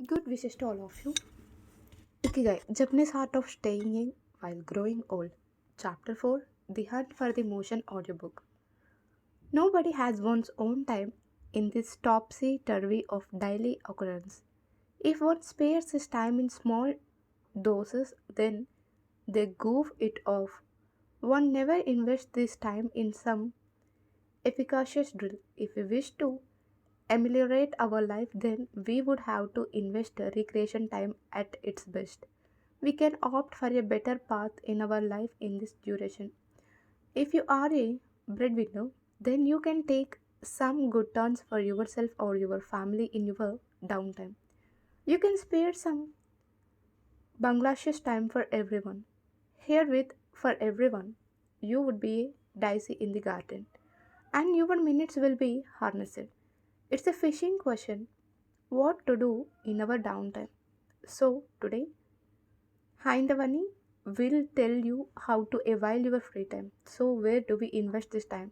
Good wishes to all of you. Ikigai, Japanese Art of Staying Young While Growing Old. Chapter 4, The Hunt for the Motion audiobook. Nobody has one's own time in this topsy-turvy of daily occurrence. If one spares his time in small doses, then they goof it off. One never invests this time in some efficacious drill. If we wish to ameliorate our life, then we would have to invest recreation time at its best. We can opt for a better path in our life in this duration. If you are a breadwinner, then you can take some good turns for yourself or your family in your downtime. You can spare some Bangladesh time for everyone. Herewith, for everyone, you would be a daisy in the garden, and your minutes will be harnessed. It's a fishing question what to do in our downtime. So, today, Hindavani will tell you how to avail your free time. So, where do we invest this time?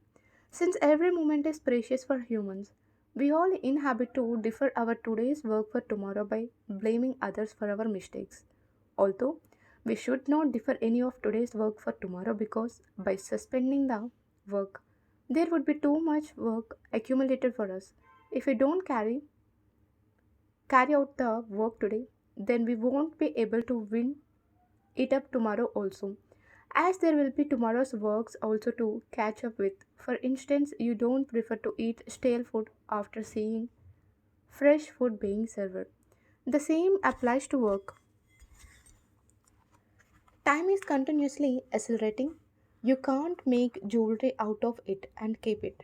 Since every moment is precious for humans, we all inhabit to defer our today's work for tomorrow by blaming others for our mistakes. Although we should not defer any of today's work for tomorrow because by suspending the work, there would be too much work accumulated for us. If we don't carry out the work today, then we won't be able to win it up tomorrow also, as there will be tomorrow's works also to catch up with. For instance, you don't prefer to eat stale food after seeing fresh food being served. The same applies to work. Time is continuously accelerating. You can't make jewelry out of it and keep it.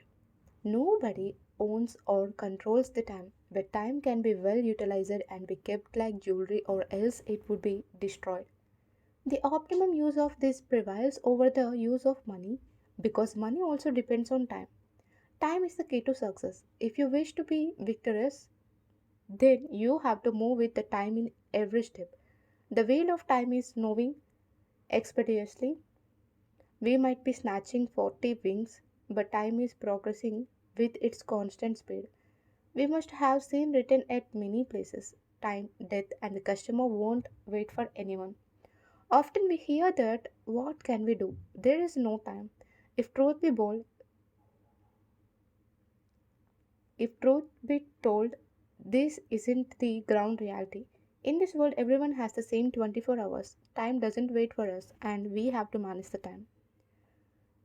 Nobody owns or controls the time, but time can be well utilized and be kept like jewelry, or else it would be destroyed. The optimum use of this prevails over the use of money because money also depends on time. Time is the key to success. If you wish to be victorious, then you have to move with the time in every step. The wheel of time is moving expeditiously. We might be snatching 40 wings, but time is progressing with its constant speed. We must have seen written at many places time, death, and the customer won't wait for anyone. Often we hear that what can we do? There is no time. If truth be bold, if truth be told, this isn't the ground reality. In this world, everyone has the same 24 hours. Time doesn't wait for us, and we have to manage the time.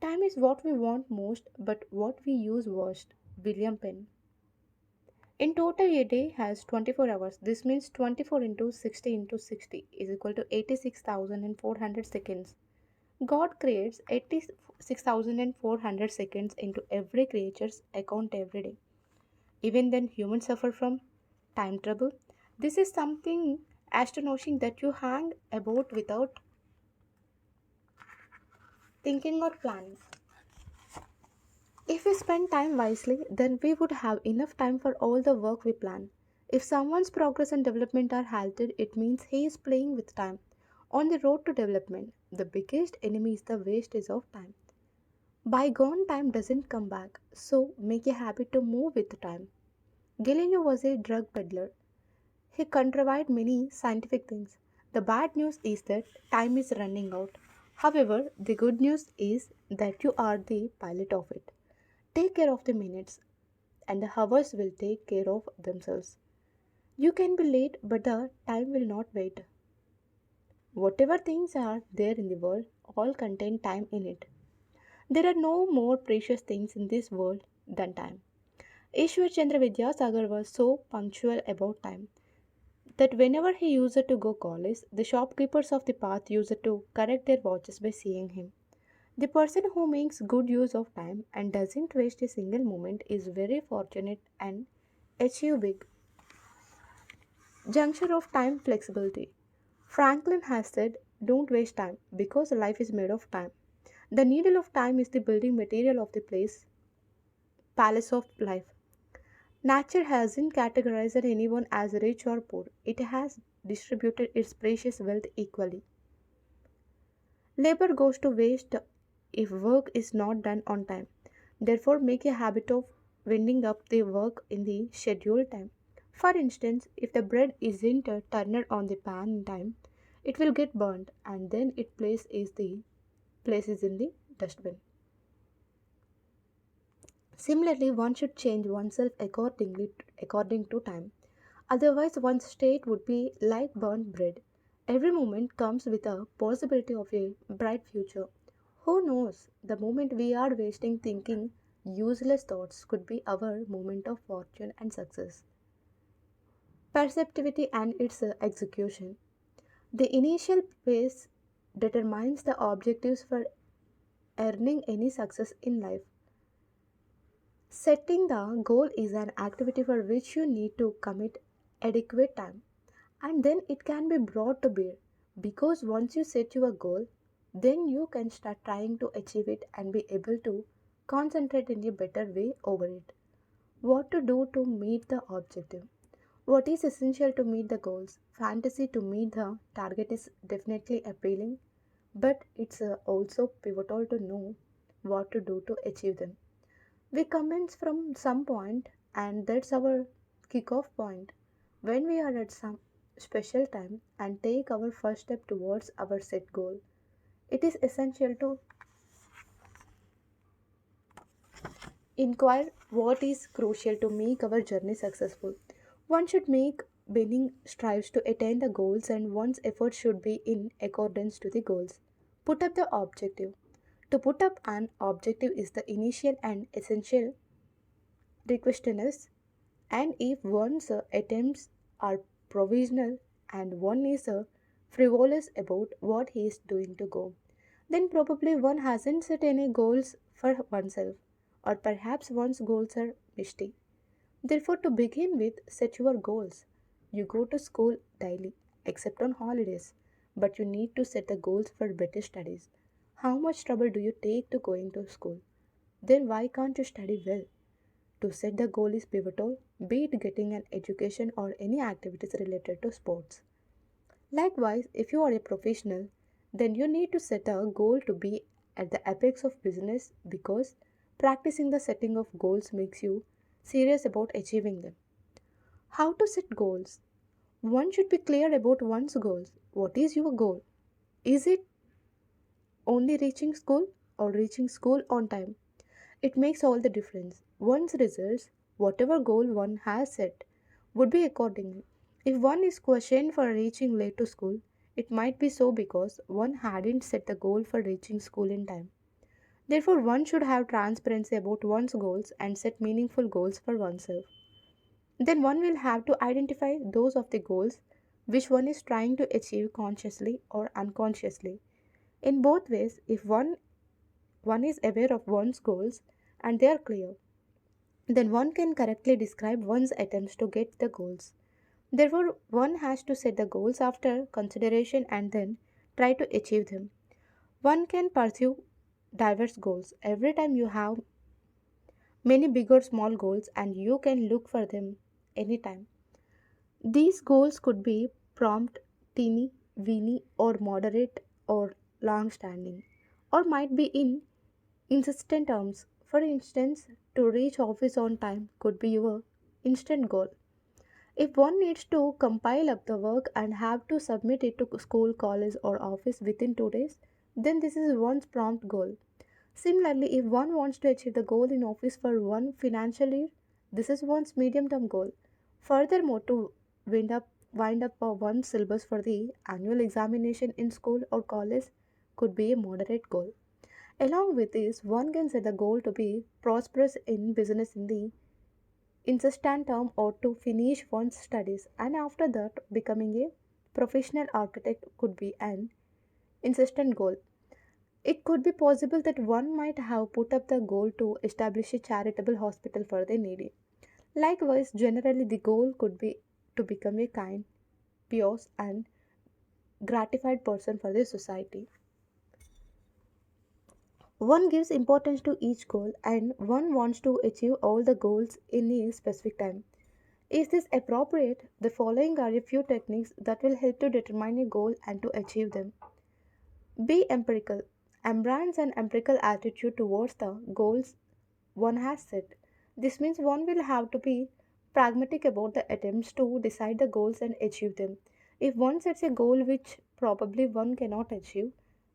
Time is what we want most, but what we use worst. William Penn. In total, a day has 24 hours. This means 24 into 60 into 60 is equal to 86,400 seconds. God creates 86,400 seconds into every creature's account every day. Even then, humans suffer from time trouble. This is something astonishing that you hang about without thinking or planning. If we spend time wisely, then we would have enough time for all the work we plan. If someone's progress and development are halted, it means he is playing with time. On the road to development, the biggest enemy is the wastage of time. Bygone time doesn't come back, so make a habit to move with time. Galileo was a drug peddler. He contrived many scientific things. The bad news is that time is running out. However, the good news is that you are the pilot of it. Take care of the minutes, and the hours will take care of themselves. You can be late, but the time will not wait. Whatever things are there in the world all contain time in it. There are no more precious things in this world than time. Ishwar Chandra Vidyasagar was so punctual about time that whenever he used to go college, the shopkeepers of the path used to correct their watches by seeing him. The person who makes good use of time and doesn't waste a single moment is very fortunate and achieve big. Juncture of time flexibility. Franklin has said, don't waste time because life is made of time. The needle of time is the building material of the palace of life. Nature hasn't categorized anyone as rich or poor, it has distributed its precious wealth equally. Labor goes to waste if work is not done on time. Therefore, make a habit of winding up the work in the scheduled time. For instance, if the bread isn't turned on the pan in time, it will get burnt and then it places in the dustbin. Similarly, one should change oneself according to time. Otherwise, one's state would be like burnt bread. Every moment comes with a possibility of a bright future. Who knows? The moment we are wasting thinking useless thoughts could be our moment of fortune and success. Perceptivity and its execution. The initial pace determines the objectives for earning any success in life. Setting the goal is an activity for which you need to commit adequate time, and then it can be brought to bear because once you set your goal, then you can start trying to achieve it and be able to concentrate in a better way over it. What to do to meet the objective? What is essential to meet the goals? Fantasy to meet the target is definitely appealing, but it's also pivotal to know what to do to achieve them. We commence from some point, and that's our kickoff point. When we are at some special time and take our first step towards our set goal, it is essential to inquire what is crucial to make our journey successful. One should make winning strives to attain the goals, and one's effort should be in accordance to the goals. Put up the objective. To put up an objective is the initial and essential requestioners, and if one's attempts are provisional and one is frivolous about what he is doing to go, then probably one hasn't set any goals for oneself, or perhaps one's goals are misty. Therefore, to begin with, set your goals. You go to school daily, except on holidays, but you need to set the goals for better studies. How much trouble do you take to going to school? Then why can't you study well? To set the goal is pivotal, be it getting an education or any activities related to sports. Likewise, if you are a professional, then you need to set a goal to be at the apex of business because practicing the setting of goals makes you serious about achieving them. How to set goals? One should be clear about one's goals. What is your goal? Is it only reaching school or reaching school on time? It makes all the difference. One's results, whatever goal one has set, would be accordingly. If one is questioned for reaching late to school, it might be so because one hadn't set the goal for reaching school in time. Therefore, one should have transparency about one's goals and set meaningful goals for oneself. Then one will have to identify those of the goals which one is trying to achieve consciously or unconsciously. In both ways, if one is aware of one's goals and they are clear, then one can correctly describe one's attempts to get the goals. Therefore, one has to set the goals after consideration and then try to achieve them. One can pursue diverse goals every time you have many big or small goals and you can look for them anytime. These goals could be prompt, teeny, weeny, or moderate or long standing, or might be in insistent terms. For instance, to reach office on time could be your instant goal. If one needs to compile up the work and have to submit it to school, college, or office within 2 days, then this is one's prompt goal. Similarly, if one wants to achieve the goal in office for one financial year, this is one's medium term goal. Furthermore, to wind up one's syllabus for the annual examination in school or college could be a moderate goal. Along with this, one can set the goal to be prosperous in business in the insistent term or to finish one's studies, and after that, becoming a professional architect could be an insistent goal. It could be possible that one might have put up the goal to establish a charitable hospital for the needy. Likewise, generally, the goal could be to become a kind, pious, and gratified person for the society. One gives importance to each goal and one wants to achieve all the goals in a specific time. Is this appropriate? The following are a few techniques that will help to determine a goal and to achieve them. Be empirical. Embrace an empirical attitude towards the goals one has set. This means one will have to be pragmatic about the attempts to decide the goals and achieve them. If one sets a goal which probably one cannot achieve,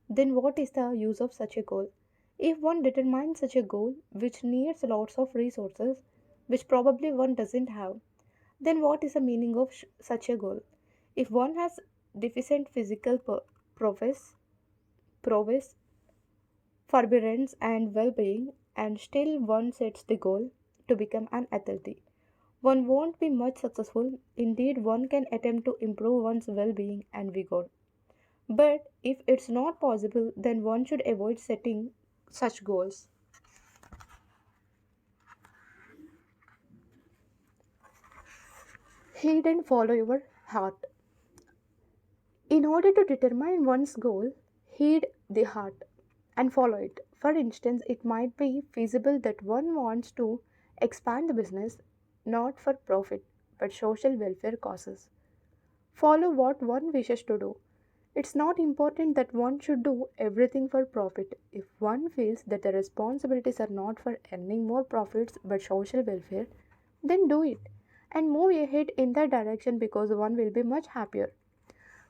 then what is the use of such a goal? If one determines such a goal which needs lots of resources, which probably one doesn't have, then what is the meaning of such a goal? If one has deficient physical prowess, forbearance, and well being, and still one sets the goal to become an athlete, one won't be much successful. Indeed, one can attempt to improve one's well being and vigor. But if it's not possible, then one should avoid setting such goals. Heed and follow your heart. In order to determine one's goal, heed the heart and follow it. For instance, it might be feasible that one wants to expand the business not for profit but social welfare causes. Follow what one wishes to do. It's not important that one should do everything for profit. If one feels that the responsibilities are not for earning more profits but social welfare, then do it and move ahead in that direction because one will be much happier.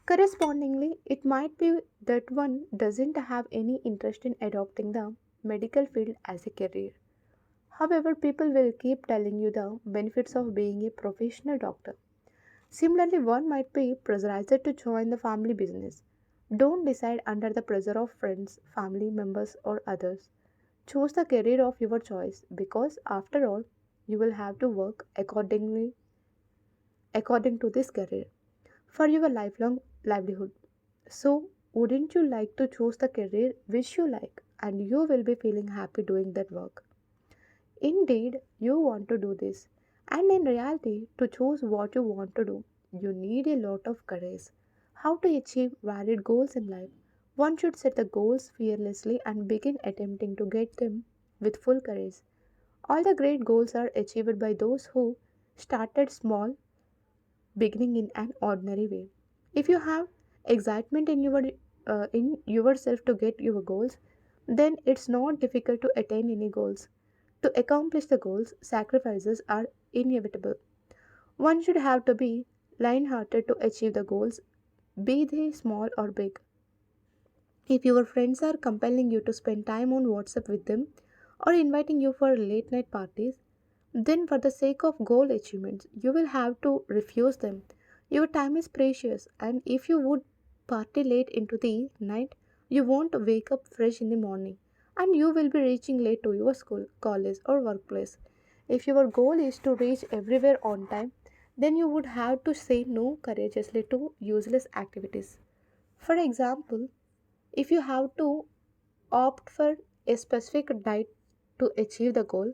Correspondingly, it might be that one doesn't have any interest in adopting the medical field as a career. However, people will keep telling you the benefits of being a professional doctor. Similarly, one might be pressurized to join the family business. Don't decide under the pressure of friends, family members, or others. Choose the career of your choice because, after all, you will have to work according to this career for your lifelong livelihood. So, wouldn't you like to choose the career which you like and you will be feeling happy doing that work? Indeed, you want to do this. And in reality, to choose what you want to do, you need a lot of courage. How to achieve varied goals in life? One should set the goals fearlessly and begin attempting to get them with full courage. All the great goals are achieved by those who started small, beginning in an ordinary way. If you have excitement in yourself to get your goals, then it's not difficult to attain any goals. To accomplish the goals, sacrifices are inevitable. One should have to be lion-hearted to achieve the goals, be they small or big. If your friends are compelling you to spend time on WhatsApp with them or inviting you for late night parties, then for the sake of goal achievements, you will have to refuse them. Your time is precious, and if you would party late into the night, you won't wake up fresh in the morning and you will be reaching late to your school, college, or workplace. If your goal is to reach everywhere on time, then you would have to say no courageously to useless activities. For example, if you have to opt for a specific diet to achieve the goal,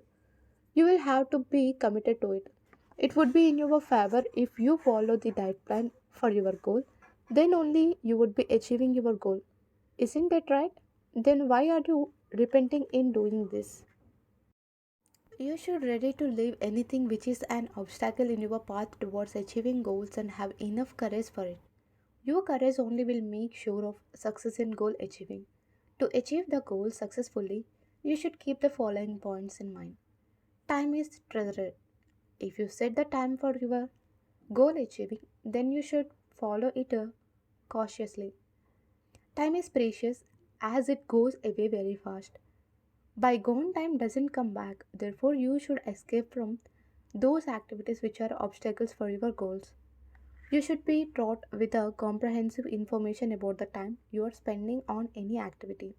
you will have to be committed to it. It would be in your favor if you follow the diet plan for your goal. Then only you would be achieving your goal. Isn't that right? Then why are you repenting in doing this? You should ready to leave anything which is an obstacle in your path towards achieving goals and have enough courage for it. Your courage only will make sure of success in goal achieving. To achieve the goal successfully, you should keep the following points in mind. Time is treasured. If you set the time for your goal achieving, then you should follow it cautiously. Time is precious as it goes away very fast. Bygone time doesn't come back, therefore, you should escape from those activities which are obstacles for your goals. You should be taught with a comprehensive information about the time you are spending on any activity.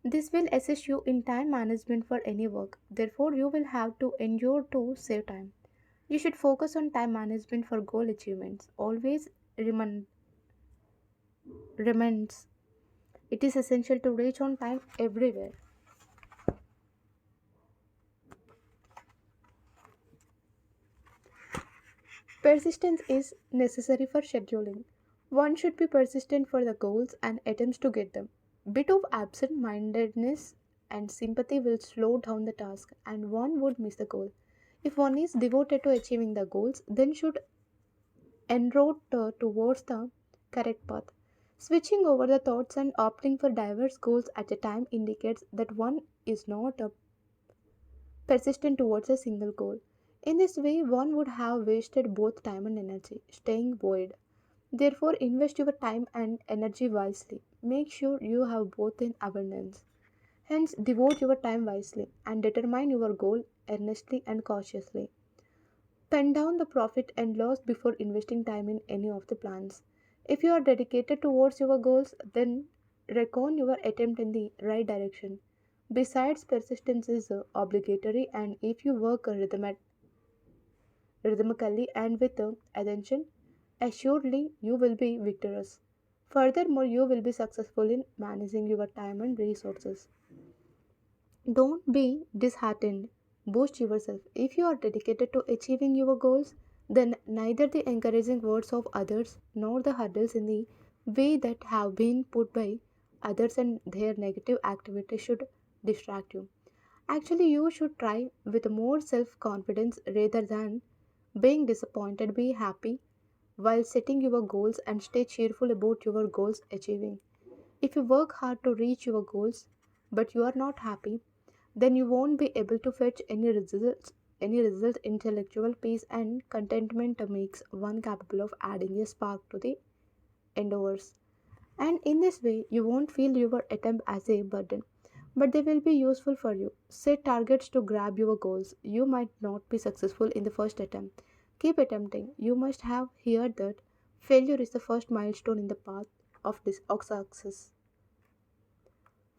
This will assist you in time management for any work. Therefore, you will have to endure to save time. You should focus on time management for goal achievements. Always remains. It is essential to reach on time everywhere. Persistence is necessary for scheduling. One should be persistent for the goals and attempts to get them. Bit of absent-mindedness and sympathy will slow down the task and one would miss the goal. If one is devoted to achieving the goals, then should enroute towards the correct path. Switching over the thoughts and opting for diverse goals at a time indicates that one is not persistent towards a single goal. In this way, one would have wasted both time and energy, staying void. Therefore, invest your time and energy wisely. Make sure you have both in abundance. Hence, devote your time wisely and determine your goal earnestly and cautiously. Pen down the profit and loss before investing time in any of the plans. If you are dedicated towards your goals, then reckon your attempt in the right direction. Besides, persistence is obligatory, and if you work rhythmically and with attention, assuredly you will be victorious. Furthermore, you will be successful in managing your time and resources. Don't be disheartened. Boost yourself. If you are dedicated to achieving your goals, then neither the encouraging words of others nor the hurdles in the way that have been put by others and their negative activity should distract you. Actually, you should try with more self confidence rather than being disappointed. Be happy while setting your goals and stay cheerful about your goals achieving. If you work hard to reach your goals but you are not happy, then you won't be able to fetch any result. Intellectual peace and contentment makes one capable of adding a spark to the endeavors. And in this way, you won't feel your attempt as a burden, but they will be useful for you. Set targets to grab your goals. You might not be successful in the first attempt. Keep attempting. You must have heard that failure is the first milestone in the path of success.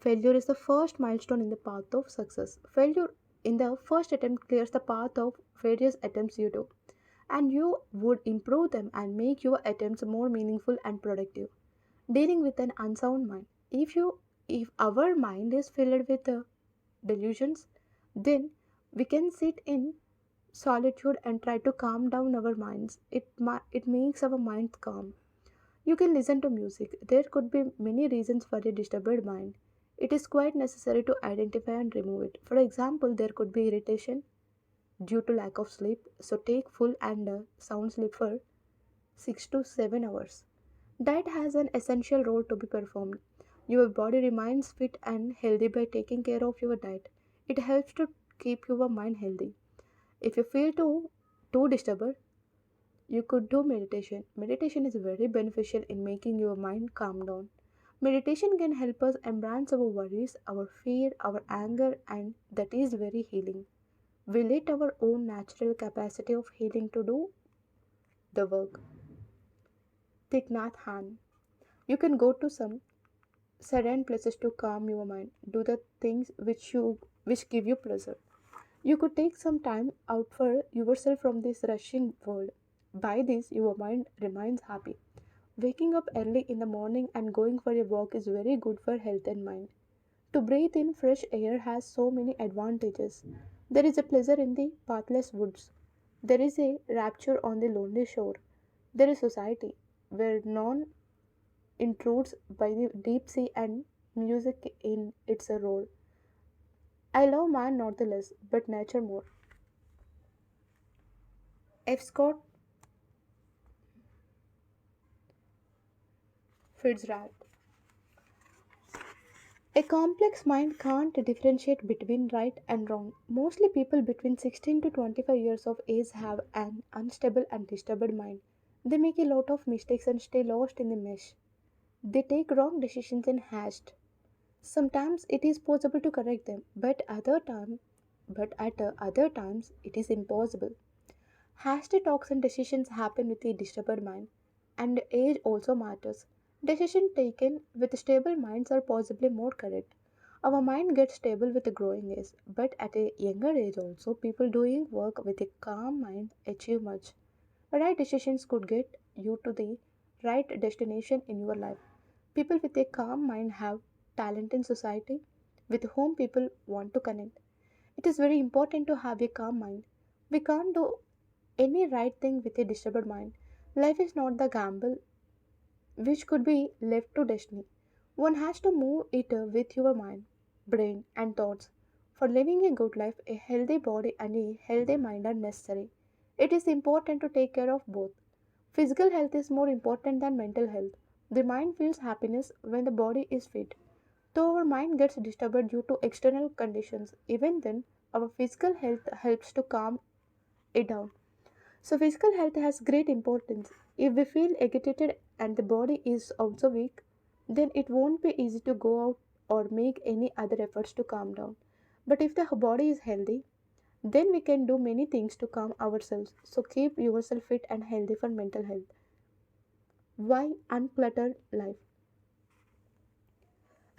Failure is the first milestone in the path of success. Failure in the first attempt clears the path of various attempts you do, and you would improve them and make your attempts more meaningful and productive. Dealing with an unsound mind. If our mind is filled with delusions, then we can sit in solitude and try to calm down our minds. It makes our minds calm. You can listen to music. There could be many reasons for a disturbed mind. It is quite necessary to identify and remove it. For example, there could be irritation due to lack of sleep, so take full and sound sleep for 6 to 7 hours. Diet has an essential role to be performed. Your body remains fit and healthy by taking care of your diet. It helps to keep your mind healthy. If you feel too disturbed, you could do meditation. Meditation is very beneficial in making your mind calm down. Meditation can help us embrace our worries, our fear, our anger, and that is very healing. We let our own natural capacity of healing to do the work. Thich Nhat Hanh. You can go to some serene places to calm your mind. Do the things which give you pleasure. You could take some time out for yourself from this rushing world. By this, your mind remains happy. Waking up early in the morning and going for a walk is very good for health and mind. To breathe in fresh air has so many advantages. There is a pleasure in the pathless woods. There is a rapture on the lonely shore. There is society where none intrudes by the deep sea and music in its role. I love man not the less, but nature more. F. Scott Fitzgerald. A complex mind can't differentiate between right and wrong. Mostly people between 16 to 25 years of age have an unstable and disturbed mind. They make a lot of mistakes and stay lost in the mesh. They take wrong decisions in haste. Sometimes it is possible to correct them, but at other times it is impossible. Hasty talks and decisions happen with a disturbed mind, and age also matters. Decisions taken with stable minds are possibly more correct. Our mind gets stable with the growing age, but at a younger age also, people doing work with a calm mind achieve much. Right decisions could get you to the right destination in your life. People with a calm mind have talent in society with whom people want to connect. It is very important to have a calm mind. We can't do any right thing with a disturbed mind. Life is not the gamble which could be left to destiny. One has to move it with your mind, brain, and thoughts. For living a good life, a healthy body and a healthy mind are necessary. It is important to take care of both. Physical health is more important than mental health. The mind feels happiness when the body is fit. Though our mind gets disturbed due to external conditions, even then, our physical health helps to calm it down. So physical health has great importance. If we feel agitated and the body is also weak, then it won't be easy to go out or make any other efforts to calm down. But if the body is healthy, then we can do many things to calm ourselves. So keep yourself fit and healthy for mental health. Why uncluttered life?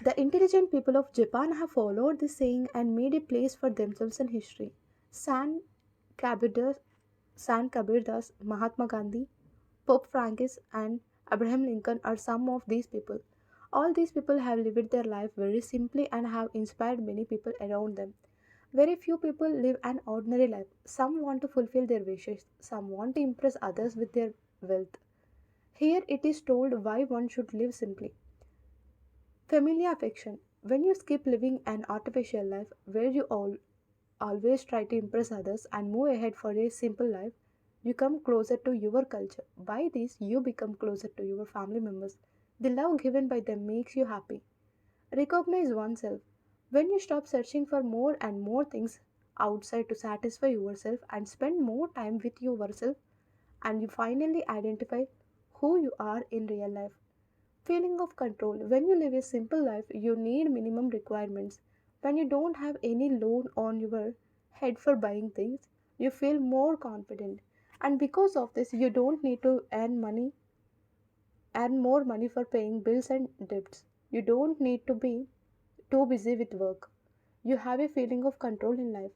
The intelligent people of Japan have followed this saying and made a place for themselves in history. San Kabir San Kabir Das, Mahatma Gandhi, Pope Francis, and Abraham Lincoln are some of these people. All these people have lived their life very simply and have inspired many people around them. Very few people live an ordinary life. Some want to fulfill their wishes, some want to impress others with their wealth. Here it is told why one should live simply. Familiar affection. When you skip living an artificial life where you always try to impress others and move ahead for a simple life, you come closer to your culture. By this, you become closer to your family members. The love given by them makes you happy. Recognize oneself. When you stop searching for more and more things outside to satisfy yourself and spend more time with yourself, and you finally identify who you are in real life. Feeling of control. When you live a simple life, you need minimum requirements. When you don't have any load on your head for buying things, you feel more confident. And because of this, you don't need to earn more money for paying bills and debts. You don't need to be too busy with work. You have a feeling of control in life.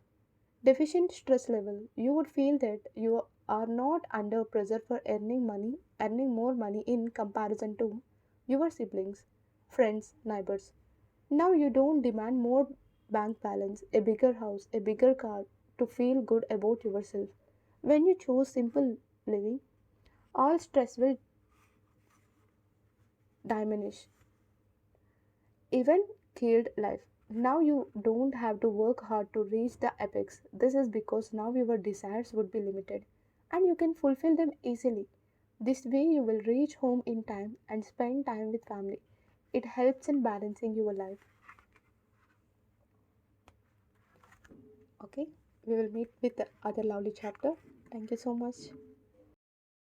Deficient stress level. You would feel that you are not under pressure for earning more money in comparison to your siblings, friends, neighbors. Now you don't demand more bank balance, a bigger house, a bigger car to feel good about yourself. When you choose simple living, all stress will diminish. Even killed life. Now you don't have to work hard to reach the apex. This is because now your desires would be limited and you can fulfill them easily. This way you will reach home in time and spend time with family. It helps in balancing your life. Okay, we will meet with the other lovely chapter. Thank you so much.